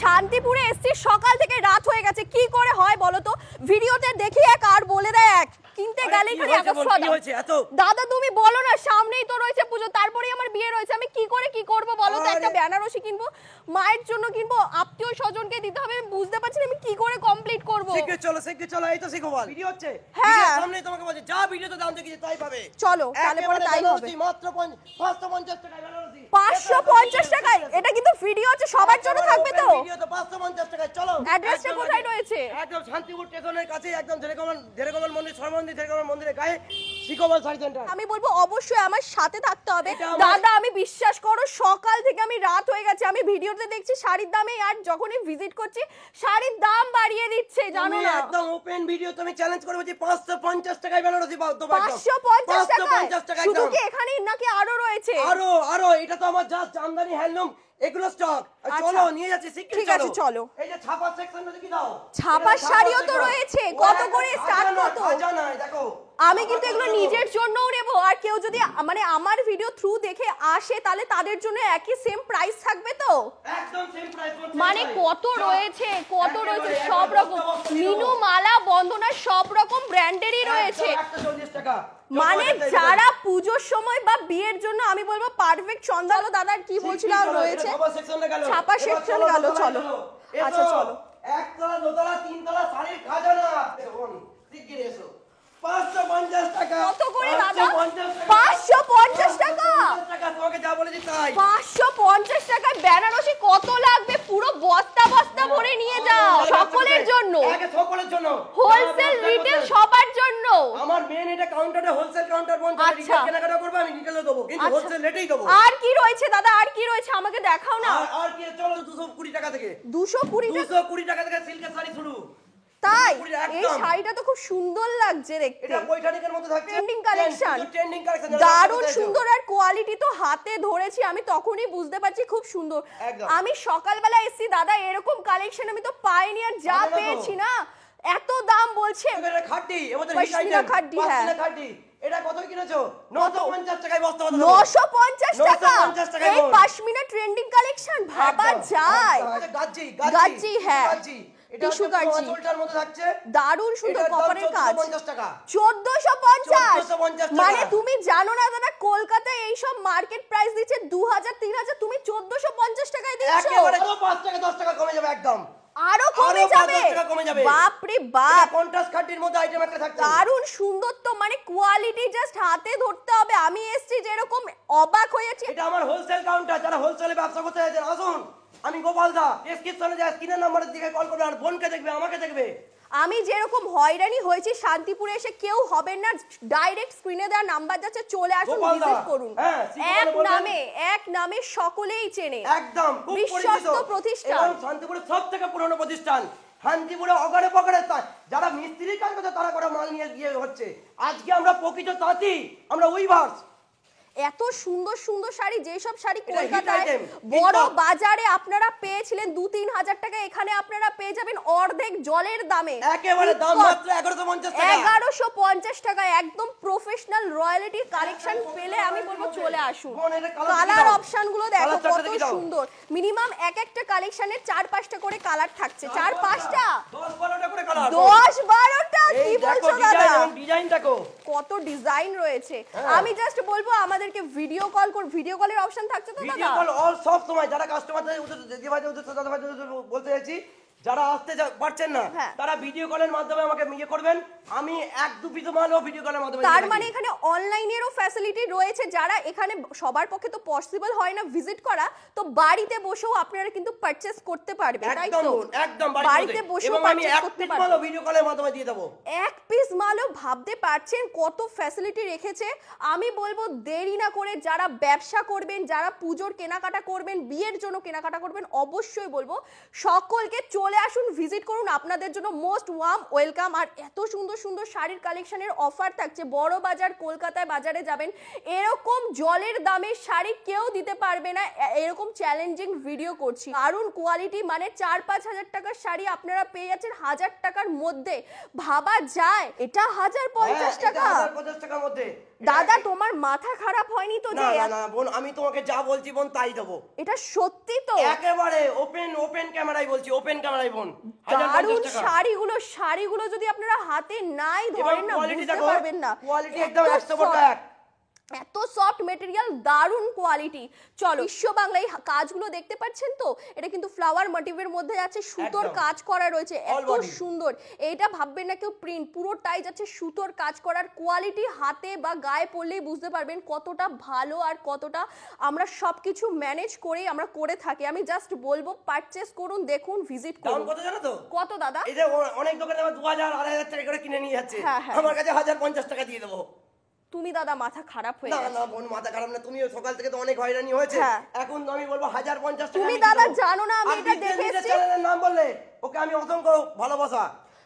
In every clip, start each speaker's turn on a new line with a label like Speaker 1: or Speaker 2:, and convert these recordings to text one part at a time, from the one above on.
Speaker 1: শান্তিপুরে এসছি, সকাল থেকে রাত হয়ে গেছে, কি করে হয় বলো তো? ভিডিওতে দেখি এক আর বলে দেয় এক, কিনতে গেলে খালি দাদা তুমি বলো না, সামনেই তো রয়েছে পুজো, তারপরেই আমার বিয়ে রয়েছে, আমি কি করে কি করব বলো তো? একটা বেনারসি কিনবো, মায়ের জন্য কিনবো, আত্মীয় স্বজনকে দিতে হবে, আমি বুঝতে পারছি না আমি কি করে কমপ্লিট করব।
Speaker 2: শিখে চলো, এই তো শিখো বল। ভিডিও হচ্ছে,
Speaker 1: হ্যাঁ
Speaker 2: সামনেই তোমাকে বলছি, যা ভিডিওতে দাম দেখিয়ে তাই পাবে।
Speaker 1: চলো তাহলে পরে তাই হবে।
Speaker 2: মাত্র 550 টাকায় বেনারসি।
Speaker 1: 550 টাকায়? এটা কিন্তু ভিডিও আছে, সবার জন্য থাকবে তো?
Speaker 2: ভিডিও তো 550 টাকায়। চলো,
Speaker 1: অ্যাড্রেসটা কোথায় রয়েছে?
Speaker 2: একদম শান্তিপুর স্টেশনের কাছে, একদম ধেরেকমল মন্দির, সরমন্দির ধেরেকমল মন্দিরের গায়ে শিখোবল শাড়ি সেন্টার।
Speaker 1: আমি বলবো অবশ্যই আমার সাথে থাকতে হবে দাদা। আমি বিশ্বাস করো, সকাল থেকে আমি রাত হয়ে গেছে, আমি ভিডিওতে দেখছি শাড়ির দামে, আর যখনই ভিজিট করছি শাড়ির দাম বাড়িয়ে দিচ্ছে, জানো না?
Speaker 2: একদম ওপেন ভিডিও, তুমি চ্যালেঞ্জ করে বলছি 550 টাকায় বেনারসি পাও তো।
Speaker 1: 550 টাকা শুধু কি এখানেই নাকি আরো রয়েছে?
Speaker 2: আরো এটা তো আমার জাস্ট আমদানি হ্যান্ডলুম, এগুলো স্টক। চলো নিয়ে যাচ্ছি,
Speaker 1: ঠিক আছে চলো।
Speaker 2: এই যে ছাপা সেকশনটা দেখি দাও,
Speaker 1: ছাপা শাড়িও তো রয়েছে, কত করে স্টার্ট কত?
Speaker 2: জানাই দেখো,
Speaker 1: আমি কিন্তু এগুলো নিজের জন্যও নেব, আর কেউ যদি মানে আমার ভিডিও থ্রু দেখে আসে তাহলে তাদের জন্য একই সেম প্রাইস থাকবে তো?
Speaker 2: একদম সেম প্রাইস।
Speaker 1: মানে কত রয়েছে সব রকম, মিনু মালা বন্দনা সব রকম ব্র্যান্ডেরই রয়েছে।
Speaker 2: 140 টাকা।
Speaker 1: মানে যারা পুজোর সময় বা বিয়ের জন্য, আমি বলবো পারফেক্ট। সন্ধ্যালো দাদার কি বলছিলাম রয়েছে, ছাপা সেকশন গেল। চলো আচ্ছা চলো,
Speaker 2: একতলা দোতলা তিনতলা শাড়ির খাজানা। শিগগিরই এসো। 550 টাকা।
Speaker 1: কত করে দাদা? 550 টাকা?
Speaker 2: তোমাকে যা বলেছি তাই।
Speaker 1: 550 টাকায় বেনারসি কত লাগবে? পুরো বস্তা বস্তা ভরে নিয়ে যাও, সকলের জন্য,
Speaker 2: সকলের জন্য,
Speaker 1: হোলসেল রিটেল সবার জন্য।
Speaker 2: আমার মেন এটা কাউন্টারে হোলসেল কাউন্টার বন্ধ, রিটেল কেনাকাটা করবে, আমি রিটেলে দেবো, কিন্তু হোলসেল রেটেই দেবো।
Speaker 1: আর কি রয়েছে দাদা, আর কি রয়েছে আমাকে দেখাও না।
Speaker 2: আর কি, চলো 220 টাকা থেকে।
Speaker 1: 220
Speaker 2: টাকা থেকে সিল্কের শাড়ি শুরু।
Speaker 1: তাই? এই শাড়িটা তো খুব সুন্দর লাগছে দেখতে,
Speaker 2: এটা বৈঠানিকের মধ্যে থাকছে,
Speaker 1: ট্রেন্ডিং কালেকশন,
Speaker 2: দারুণ
Speaker 1: দারুণ সুন্দর। আর কোয়ালিটি তো হাতে ধরেছি আমি, তখনই বুঝতে পারছি খুব সুন্দর। আমি সকালবেলা এসেছি দাদা, এরকম কালেকশন আমি তো পাইনি, আর যা পেয়েছি না এত দাম বলছে।
Speaker 2: এটা খাঁটি, আমাদের হিট
Speaker 1: পশমিনা
Speaker 2: আইটেম,
Speaker 1: খাঁটি। হ্যাঁ
Speaker 2: খাঁটি। এটা কত কিনেছো? 950 টাকায় বস্তা।
Speaker 1: 950 টাকা?
Speaker 2: 950 টাকায়
Speaker 1: এই পশমিনা ট্রেন্ডিং কালেকশন ভাবা যায়? গাজ্জি, হ্যাঁ টিস্যু গাজ্জি,
Speaker 2: মধ্যে থাকছে,
Speaker 1: দারুণ সুন্দর কপারের কাজ।
Speaker 2: 1450 টাকা।
Speaker 1: 1450? মানে তুমি জানো না দাদা, কলকাতায় এই সব মার্কেট প্রাইস দিচ্ছে 2000 3000, তুমি 1450 টাকায় দিচ্ছ?
Speaker 2: একেবারে 5 টাকা 10 টাকা কমে যাবে, একদম
Speaker 1: আরো কমে যাবে? বাপ রে বাপ,
Speaker 2: কন্ট্রাস্ট খাঁটির মধ্যে আইটেম একটা থাকছে,
Speaker 1: দারুণ সুন্দর তো। মানে কোয়ালিটি জাস্ট হাতে ধরতে হবে। আমি এসছি যেরকম অবাক হয়েছি।
Speaker 2: এটা আমার হোলসেল কাউন্টার, যারা হোলসেলে ব্যবসা করতে চাইছেন আসুন। আমি গোপাল দা, ডেসক্রিপশনে যা স্ক্রিনের নাম্বারের দিকে কল করবে, আর বোনকে দেখবে, আমাকে দেখবে।
Speaker 1: আমি যেরকম হয়রানি হয়েছি শান্তিপুরে এসে, কেউ হবেন না। ডাইরেক্ট স্ক্রিনে দেওয়া নাম্বার যাচ্ছে, চলে আসুন, ভিজিট করুন। এক নামে সকলেই চেনে,
Speaker 2: একদম
Speaker 1: বিশ্বস্ত প্রতিষ্ঠান,
Speaker 2: এবং শান্তিপুরের সবথেকে পুরনো প্রতিষ্ঠান। শান্তিপুরে অগাড়ে পগাড়ে যারা মিস্ত্রির কাজ করছে তারা করে মাল নিয়ে গিয়ে হচ্ছে। আজকে আমরা প্রকৃত তাঁতি, আমরা উইভার্স।
Speaker 1: এত সুন্দর সুন্দর শাড়ি, যেসব শাড়ি কলকাতায় বড় বাজারে আপনারা পেয়েছিলেন 2-3 হাজার টাকা, এখানে আপনারা পেয়ে যাবেন অর্ধেক জলের দামে।
Speaker 2: একেবারে দাম মাত্র 1150 টাকা।
Speaker 1: 1150 টাকা, একদম প্রফেশনাল রয়্যালিটি কালেকশন পেলে আমি বলবো চলে আসুন। কালার অপশন গুলো দেখো কত সুন্দর। মিনিমাম এক একটা কালেকশনের 4-5টা করে কালার থাকছে। 4-5টা
Speaker 2: 10-12টা করে কালার,
Speaker 1: 10-12টা? কি বলছো দাদা?
Speaker 2: ডিজাইন দেখো
Speaker 1: কত ডিজাইন রয়েছে। আমি জাস্ট বলবো আমাদেরকে ভিডিও কলের অপশন থাকছে তো দাদা?
Speaker 2: ভিডিও কল অল সব সময়। যারা কাস্টমারদের বলতে চাইছি, যারা আসতে পারছেন না তারা ভিডিও কলের মাধ্যমে আমাকে করবেন, আমি 1-2 পিস মালও ভিডিও কলের মাধ্যমে।
Speaker 1: তার মানে এখানে অনলাইনেরও ফ্যাসিলিটি রয়েছে, যারা এখানে সবার পক্ষে তো পসিবল হয় না ভিজিট করা, তো বাড়িতে বসেও আপনারা কিন্তু পারচেজ করতে পারবেন, তাই তো?
Speaker 2: একদম
Speaker 1: বাড়িতে বসেও পারচেজ করতে পারবেন,
Speaker 2: মালও ভিডিও কলের মাধ্যমে দিয়ে দেব।
Speaker 1: এক পিস মালও ভাবতে পারছেন কত ফ্যাসিলিটি রেখেছে। আমি বলবো দেরি না করে যারা ব্যবসা করবেন, যারা পুজোর কেনাকাটা করবেন, বিয়ের জন্য কেনাকাটা করবেন, অবশ্যই বলবো সকলকে চলে চলে আসুন, ভিজিট করুন, আপনাদের জন্য মোস্ট ওয়ার্ম ওয়েলকাম। আর এত সুন্দর সুন্দর শাড়ির কালেকশনের অফার থাকছে, বড় বাজার কলকাতায় বাজারে যাবেন, এরকম জলের দামের শাড়ি কেউ দিতে পারবে না। এরকম চ্যালেঞ্জিং ভিডিও করছি, দারুণ কোয়ালিটি, মানে 4-5 হাজার টাকার শাড়ি আপনারা পেয়ে যাচ্ছেন 1000 টাকার মধ্যে। ভাবা যায় এটা 1050 টাকা?
Speaker 2: 1050 টাকার মধ্যে
Speaker 1: দাদা তোমার মাথা খারাপ হয়নি তো? যে
Speaker 2: না না বোন, আমি তোমাকে যা বলছি বোন তাই দেবো।
Speaker 1: এটা সত্যি তো?
Speaker 2: একেবারে ওপেন ক্যামেরায় বলছি, ওপেন ক্যামেরায় বোন।
Speaker 1: দারুণ শাড়িগুলো যদি আপনারা হাতে নাই ধরেন না, বুঝতে পারবেন না।
Speaker 2: কোয়ালিটি একদম 100%
Speaker 1: এত সফট মেটেরিয়াল, দারুণ কোয়ালিটি। চলো, বিশ্ব বাংলায় কাজগুলো দেখতে পাচ্ছেন তো, এটা কিন্তু ফ্লাওয়ার মোটিভের মধ্যে আছে, সুতোর কাজ করা রয়েছে, এত সুন্দর। এইটা ভাববেন না কেউ প্রিন্ট, পুরোটাই যাচ্ছে সুতোর কাজ করার। কোয়ালিটি হাতে বা গায়ে পড়লেই বুঝতে পারবেন কতটা ভালো আর কতটা আমরা সবকিছু ম্যানেজ করে আমরা করে থাকি। আমি জাস্ট বলবো পারচেজ করুন, দেখুন, ভিজিট করুন।
Speaker 2: কত জানো তো?
Speaker 1: কত দাদা?
Speaker 2: এই যে অনেক দোকানে 2000-2500 টাকা করে কিনে নিয়ে যাচ্ছে, আমার কাছে 1050 টাকা দিয়ে দেবো।
Speaker 1: তুমি দাদা মাথা খারাপ হয়ে গেছে?
Speaker 2: না বোন, মাথা খারাপ না, তুমি সকাল থেকে তো অনেক হয়রানি হয়েছে, এখন আমি বলবো 1050 টাকা।
Speaker 1: তুমি দাদা জানো না আমি এটা দেখেছি।
Speaker 2: চ্যানেলের নাম বললে ওকে আমি অসংখ্য ভালোবাসা।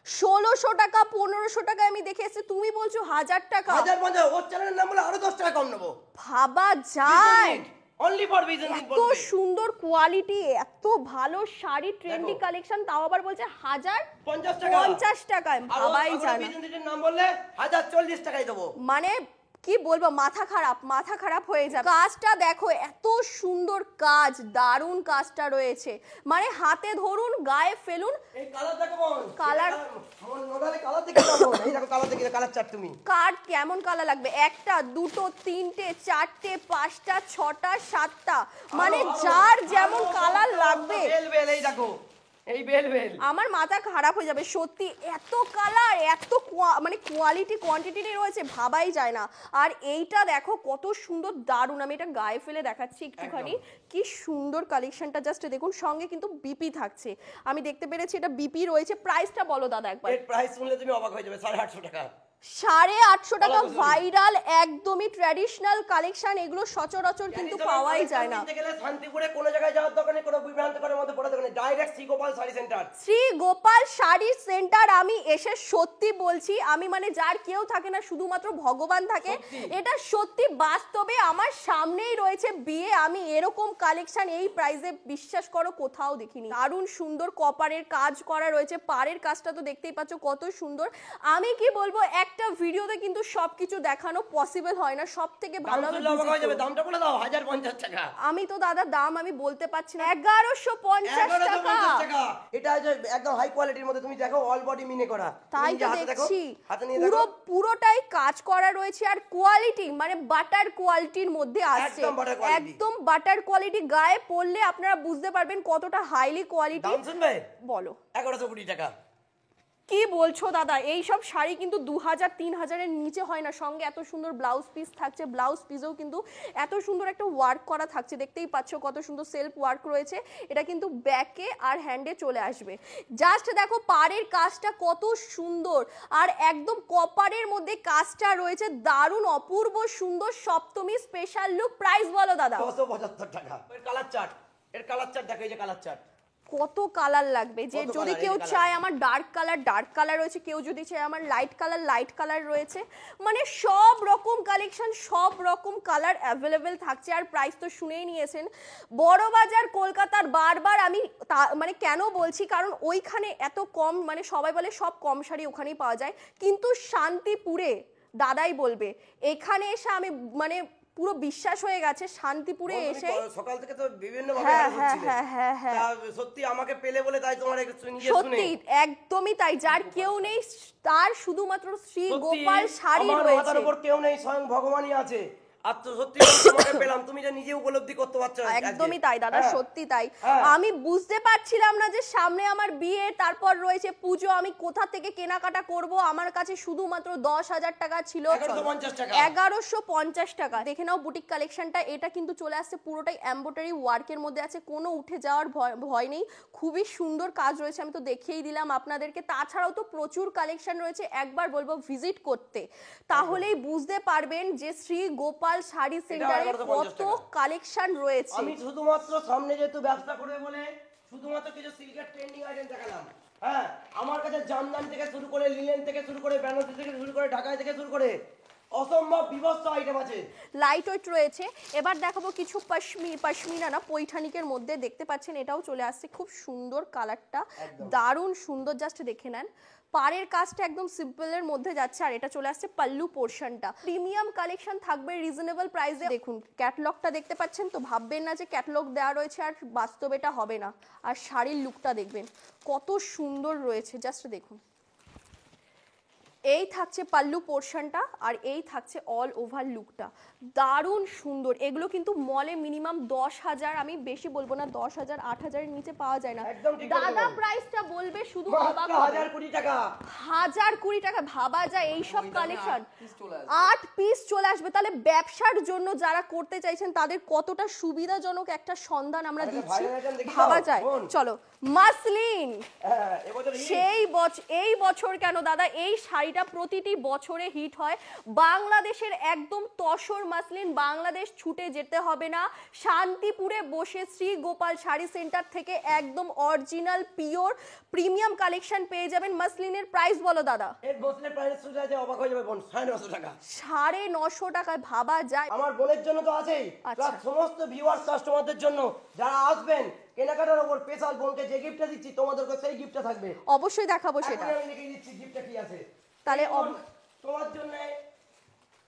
Speaker 1: 1600 টাকা 1500 টাকা আমি দেখে এসেছি, তুমি বলছো 1000 টাকা।
Speaker 2: 1050, ওর চ্যানেলের নাম বলে আরো 10 টাকা কম নেবো।
Speaker 1: ভাবা যায়?
Speaker 2: Only for business.
Speaker 1: এত সুন্দর কোয়ালিটি, এত ভালো শাড়ি, ট্রেন্ডি কালেকশন, তাও আবার বলছে 1050 টাকায়। ভাবাই যায় না।
Speaker 2: বিজনেসের নাম বললে 1040 টাকায় দেবো।
Speaker 1: মানে কি বলবো, মাথা খারাপ হয়ে যাবে। কাজটা দেখো, এত সুন্দর কাজ, দারুণ কাজটা রয়েছে, মানে হাতে ধরুন, গায়ে ফেলুন।
Speaker 2: এই কালার দেখো বোন,
Speaker 1: কালার
Speaker 2: নোডালে কালার দেখে যাবো। এই দেখো কালার দেখে, কালার চার্ট তুমি।
Speaker 1: কার্ড কেমন কালার লাগবে? 1টা 2টো 3টে 4টে 5টা 6টা 7টা, মানে যার যেমন কালার লাগবে।
Speaker 2: বেল এই দেখো, এই বেল
Speaker 1: আমার মাথা খারাপ হয়ে যাবে সত্যি, এত কালার, এত মানে কোয়ালিটি কোয়ান্টিটি রয়েছে, ভাবাই যায় না। আর এইটা দেখো কত সুন্দর, দারুণ। আমি এটা গায়ে ফেলে দেখাচ্ছি একটুখানি, কি সুন্দর কালেকশনটা, জাস্ট দেখুন। সঙ্গে কিন্তু বিপি থাকছে, আমি দেখতে পেরেছি এটা বিপি রয়েছে। প্রাইসটা বলো দাদা একবার।
Speaker 2: এর প্রাইস শুনলে তুমি অবাক হয়ে যাবে, 850 টাকা।
Speaker 1: 850 টাকা, ভাইরাল, একদমই ট্র্যাডিশনাল কালেকশন, এগুলো সচরাচর কিন্তু পাওয়াই যায় না।
Speaker 2: কিনতে গেলে শান্তিপুরে কোনো জায়গায় যাওয়ার দোকানে, কোনো বিভ্রান্তকরের মধ্যে পড়ে দোকানে, direct Shri Gopal sari centre.
Speaker 1: Shri Gopal sari centre, আমি এসে সত্যি বলছি, আমি মানে যার কেউ থাকে না, শুধুমাত্র ভগবান থাকে, এটা সত্যি বাস্তবে আমার সামনেই রয়েছে বিয়ে। আমি এরকম কালেকশন এই প্রাইসে বিশ্বাস করো কোথাও দেখিনি। দারুণ সুন্দর কপারের কাজ করা রয়েছে, পাড়ের কাজটা তো দেখতেই পাচ্ছ কত সুন্দর। আমি কি বলবো, একটা ভিডিওতে কিন্তু সবকিছু দেখানো পসিবল হয় না, সব থেকে ভালো
Speaker 2: দামটা বলে দাও। 1050 টাকা।
Speaker 1: আমি তো দাদা দাম আমি বলতে পারছি না। 1150 টাকা।
Speaker 2: এটা যে একদম হাই কোয়ালিটির মধ্যে, তুমি দেখো অল বডি মিনে করা।
Speaker 1: তাই তো দেখছি, পুরোটাই কাজ করা রয়েছে, আর কোয়ালিটি মানে বাটার কোয়ালিটির মধ্যে আসছে, একদম বাটার কোয়ালিটি। গায়ে পরলে আপনারা বুঝতে পারবেন কতটা হাইলি কোয়ালিটি।
Speaker 2: দাম শুনবে?
Speaker 1: বলো।
Speaker 2: 1120 টাকা।
Speaker 1: কি বলছো দাদা? এই সব শাড়ি কিন্তু 2000-3000 এর নিচে হয় না। সঙ্গে এত সুন্দর ব্লাউজ পিস থাকছে, ব্লাউজ পিসেও কিন্তু এত সুন্দর একটা ওয়ার্ক করা থাকছে, দেখতেই পাচ্ছ কত সুন্দর সেলফ ওয়ার্ক রয়েছে। এটা কিন্তু ব্যাকে আর হ্যান্ডে চলে আসবে। জাস্ট দেখো পাড়ের কাজটা কত সুন্দর, আর একদম কপারের মধ্যে কাজটা রয়েছে, দারুণ অপূর্ব সুন্দর, সপ্তমী স্পেশাল লুক। প্রাইস বলো দাদা।
Speaker 2: 275 টাকা। এর কালার চার্ট, দেখো এই যে কালার চার্ট,
Speaker 1: কত কালার লাগবে। যে যদি কেউ চায় আমার ডার্ক কালার রয়েছে, কেউ যদি চায় আমার লাইট কালার রয়েছে, মানে সব রকম কালেকশন, সব রকম কালার অ্যাভেলেবেল থাকছে। আর প্রাইস তো শুনেই নিয়েছেন, বড় বাজার কলকাতার। বারবার আমি মানে কেন বলছি, কারণ ওইখানে এত কম, মানে সবাই বলে সব কম শাড়ি ওখানেই পাওয়া যায়, কিন্তু শান্তিপুরে দাদাই বলবে, এখানে এসে আমি মানে পুরো বিশ্বাস হয়ে গেছে শান্তিপুরে এসে।
Speaker 2: সকাল থেকে তো বিভিন্ন ভাবে সত্যি আমাকে পেলে বলে তাই তোমার নিজে শুনে
Speaker 1: সত্যি একদমই তাই। যার কেউ নেই, তার শুধুমাত্র শ্রী গোপাল শাড়ি রয়েছে।
Speaker 2: আমার মাথার উপর কেউ নেই, স্বয়ং ভগবানই আছে। আর তো সত্যি তোমাকে পেলাম, তুমি যে নিজে উপলব্ধি করতে পারছো।
Speaker 1: একদমই তাই দাদা, সত্যি তাই। আমি বুঝতে পারছিলাম না যে সামনে আমার বিয়ে, তারপর রয়েছে পুজো, আমি কোথা থেকে কেনাকাটা করব। আমার কাছে শুধুমাত্র 10,000 টাকা ছিল। 1150 টাকা। দেখে নাও বুটিক কালেকশনটা, এটা কিন্তু চলে আসছে পুরোটাই এমব্রয়ডারি ওয়ার্কের মধ্যে আছে, কোনো উঠে যাওয়ার ভয় নেই। খুবই সুন্দর কাজ রয়েছে, আমি তো দেখিয়েই দিলাম আপনাদেরকে। তাছাড়াও তো প্রচুর কালেকশন রয়েছে, একবার বলবো ভিজিট করতে, তাহলেই বুঝতে পারবেন যে শ্রী গোপাল শাড়ি সেন্টারে কত কালেকশন রয়েছে।
Speaker 2: আমি শুধুমাত্র সামনে যেহেতু ব্যবসা করবে বলে শুধুমাত্র কিছু সিল্কের ট্রেন্ডিং আইটেম দেখালাম। হ্যাঁ, আমার কাছে জামদানি থেকে শুরু করে, লিনেন থেকে শুরু করে, বেনারসি থেকে শুরু করে, ঢাকায় থেকে শুরু করে অসম্ভব বিভৎস আইটেম আছে।
Speaker 1: লাইট ওয়েট রয়েছে। এবার দেখাবো কিছু পশমিনা না পৈঠানিকের মধ্যে, দেখতে পাচ্ছেন এটাও চলে আসছে, খুব সুন্দর কালারটা, দারুণ সুন্দর, জাস্ট দেখে নেন। পাড়ের কাজটা একদম সিম্পলের মধ্যে যাচ্ছে, আর এটা চলে আসছে পাল্লু পোর্শনটা। প্রিমিয়াম কালেকশন থাকবে রিজনেবল প্রাইসে। দেখুন ক্যাটলগটা দেখতে পাচ্ছেন তো, ভাববেন না যে ক্যাটলগ দেওয়া রয়েছে আর বাস্তবে এটা হবে না। আর শাড়ির লুকটা দেখবেন কত সুন্দর রয়েছে, জাস্ট দেখুন। এই থাকছে পাল্লু পোর্শনটা, আর এই থাকছে অল ওভার লুকটা, দারুণ সুন্দর। এগুলো কিন্তু মলে মিনিমাম 10,000, আমি বেশি বলবো না, 10,000 8,000-এর নিচে পাওয়া যায় না। দাদা প্রাইসটা বলবে শুধু অবাক হবে।
Speaker 2: 1020 টাকা,
Speaker 1: 1020 টাকা, ভাবা যায় এই সব কালেকশন 8 পিস চলে আসবে। তাহলে ব্যবসার জন্য যারা করতে চাইছেন তাদের কতটা সুবিধাজনক একটা সন্ধান আমরা দিচ্ছি, ভাবা যায়। চলো মাসলিন, এই বছর কেন দাদা, এই শাড়িটা প্রতিটি বছরে হিট হয়। বাংলাদেশের একদম তসর মাসলিন, বাংলাদেশ ছুটে যেতে হবে না, শান্তিপুরে বসে শ্রী গোপাল শাড়ি সেন্টার থেকে একদম অরিজিনাল পিওর প্রিমিয়াম কালেকশন পেয়ে যাবেন। মাসলিনের প্রাইস বলো দাদা।
Speaker 2: এর মাসলিনের প্রাইস শুনলে যে অবাক হয়ে যাবে বোন, 950 টাকা।
Speaker 1: 950 টাকায়, ভাবা যায়।
Speaker 2: আমার বোনের জন্য তো আছেই, প্লাস সমস্ত ভিউয়ার্স কাস্টমারদের জন্য যারা আসবেন কেনাকাটার উপর স্পেশাল বোনকে যে গিফটটা দিচ্ছি তোমাদেরকে সেই গিফটটা থাকবে।
Speaker 1: অবশ্যই দেখাবো সেটা।
Speaker 2: আমি লিখে দিচ্ছি গিফটটা কি আছে।
Speaker 1: তাহলে
Speaker 2: তোমার জন্য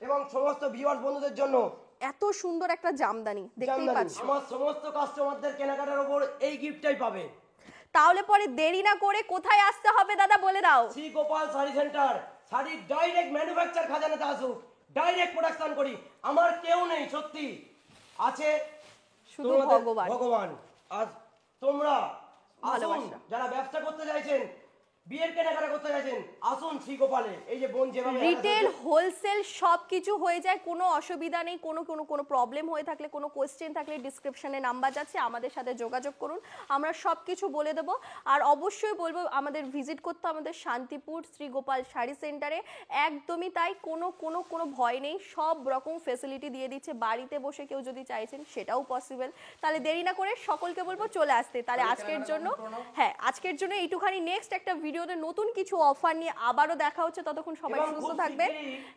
Speaker 2: এবং সমস্ত ভিউয়ার্স বন্ধুদের জন্য
Speaker 1: এত সুন্দর একটা জামদানি দেখতেই পাচ্ছ।
Speaker 2: আমার সমস্ত কাস্টমারদের কেনাকাটার উপর এই গিফটটাই পাবে।
Speaker 1: তাহলে পরে দেরি না করে কোথায় আসতে হবে দাদা বলে দাও।
Speaker 2: Shri Gopal sari centre. Sari direct manufacture খাজানাতে আসুক, ডাইরেক্ট প্রোডাকশন করি, আমার কেউ নেই, সত্যি আছে
Speaker 1: শুধু
Speaker 2: ভগবান। আর তোমরা আসুন, যারা ব্যবসা করতে চাইছেন, বিয়ের কেনাকাটা করতে চাইছেন, আসুন শ্রী গোপালে। এই যে বোন যেভাবে
Speaker 1: রিটেল হোলসেল সবকিছু হয়ে যায়, কোনো অসুবিধা নেই। কোনো প্রবলেম হয়ে থাকলে, কোনো কোশ্চেন থাকলে ডিসক্রিপশনে নাম্বার যাচ্ছে, আমাদের সাথে যোগাযোগ করুন, আমরা সবকিছু বলে দেবো। আর অবশ্যই বলবো আমাদের ভিজিট করতে, আমাদের শান্তিপুর শ্রী গোপাল শাড়ি সেন্টারে। একদমই তাই, কোনো ভয় নেই, সব রকম ফেসিলিটি দিয়ে দিচ্ছে। বাড়িতে বসে কেউ যদি চাইছেন সেটাও পসিবল। তাহলে দেরি না করে সকলকে বলবো চলে আসতে। তাহলে আজকের জন্য এইটুখানি। নেক্সট একটা ভিডিওতে নতুন কিছু অফার নিয়ে আবারও দেখা হচ্ছে, ততক্ষণ সবাই সুস্থ থাকবেন।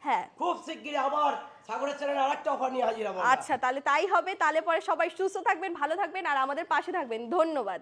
Speaker 1: হ্যাঁ,
Speaker 2: খুব শিগগিরই আবার সাগরের চ্যানেলে আরেকটা অফার নিয়ে হাজির হব।
Speaker 1: আচ্ছা, তাহলে তাই হবে। তাহলে পরে সবাই সুস্থ থাকবেন, ভালো থাকবেন, আর আমাদের পাশে থাকবেন। ধন্যবাদ।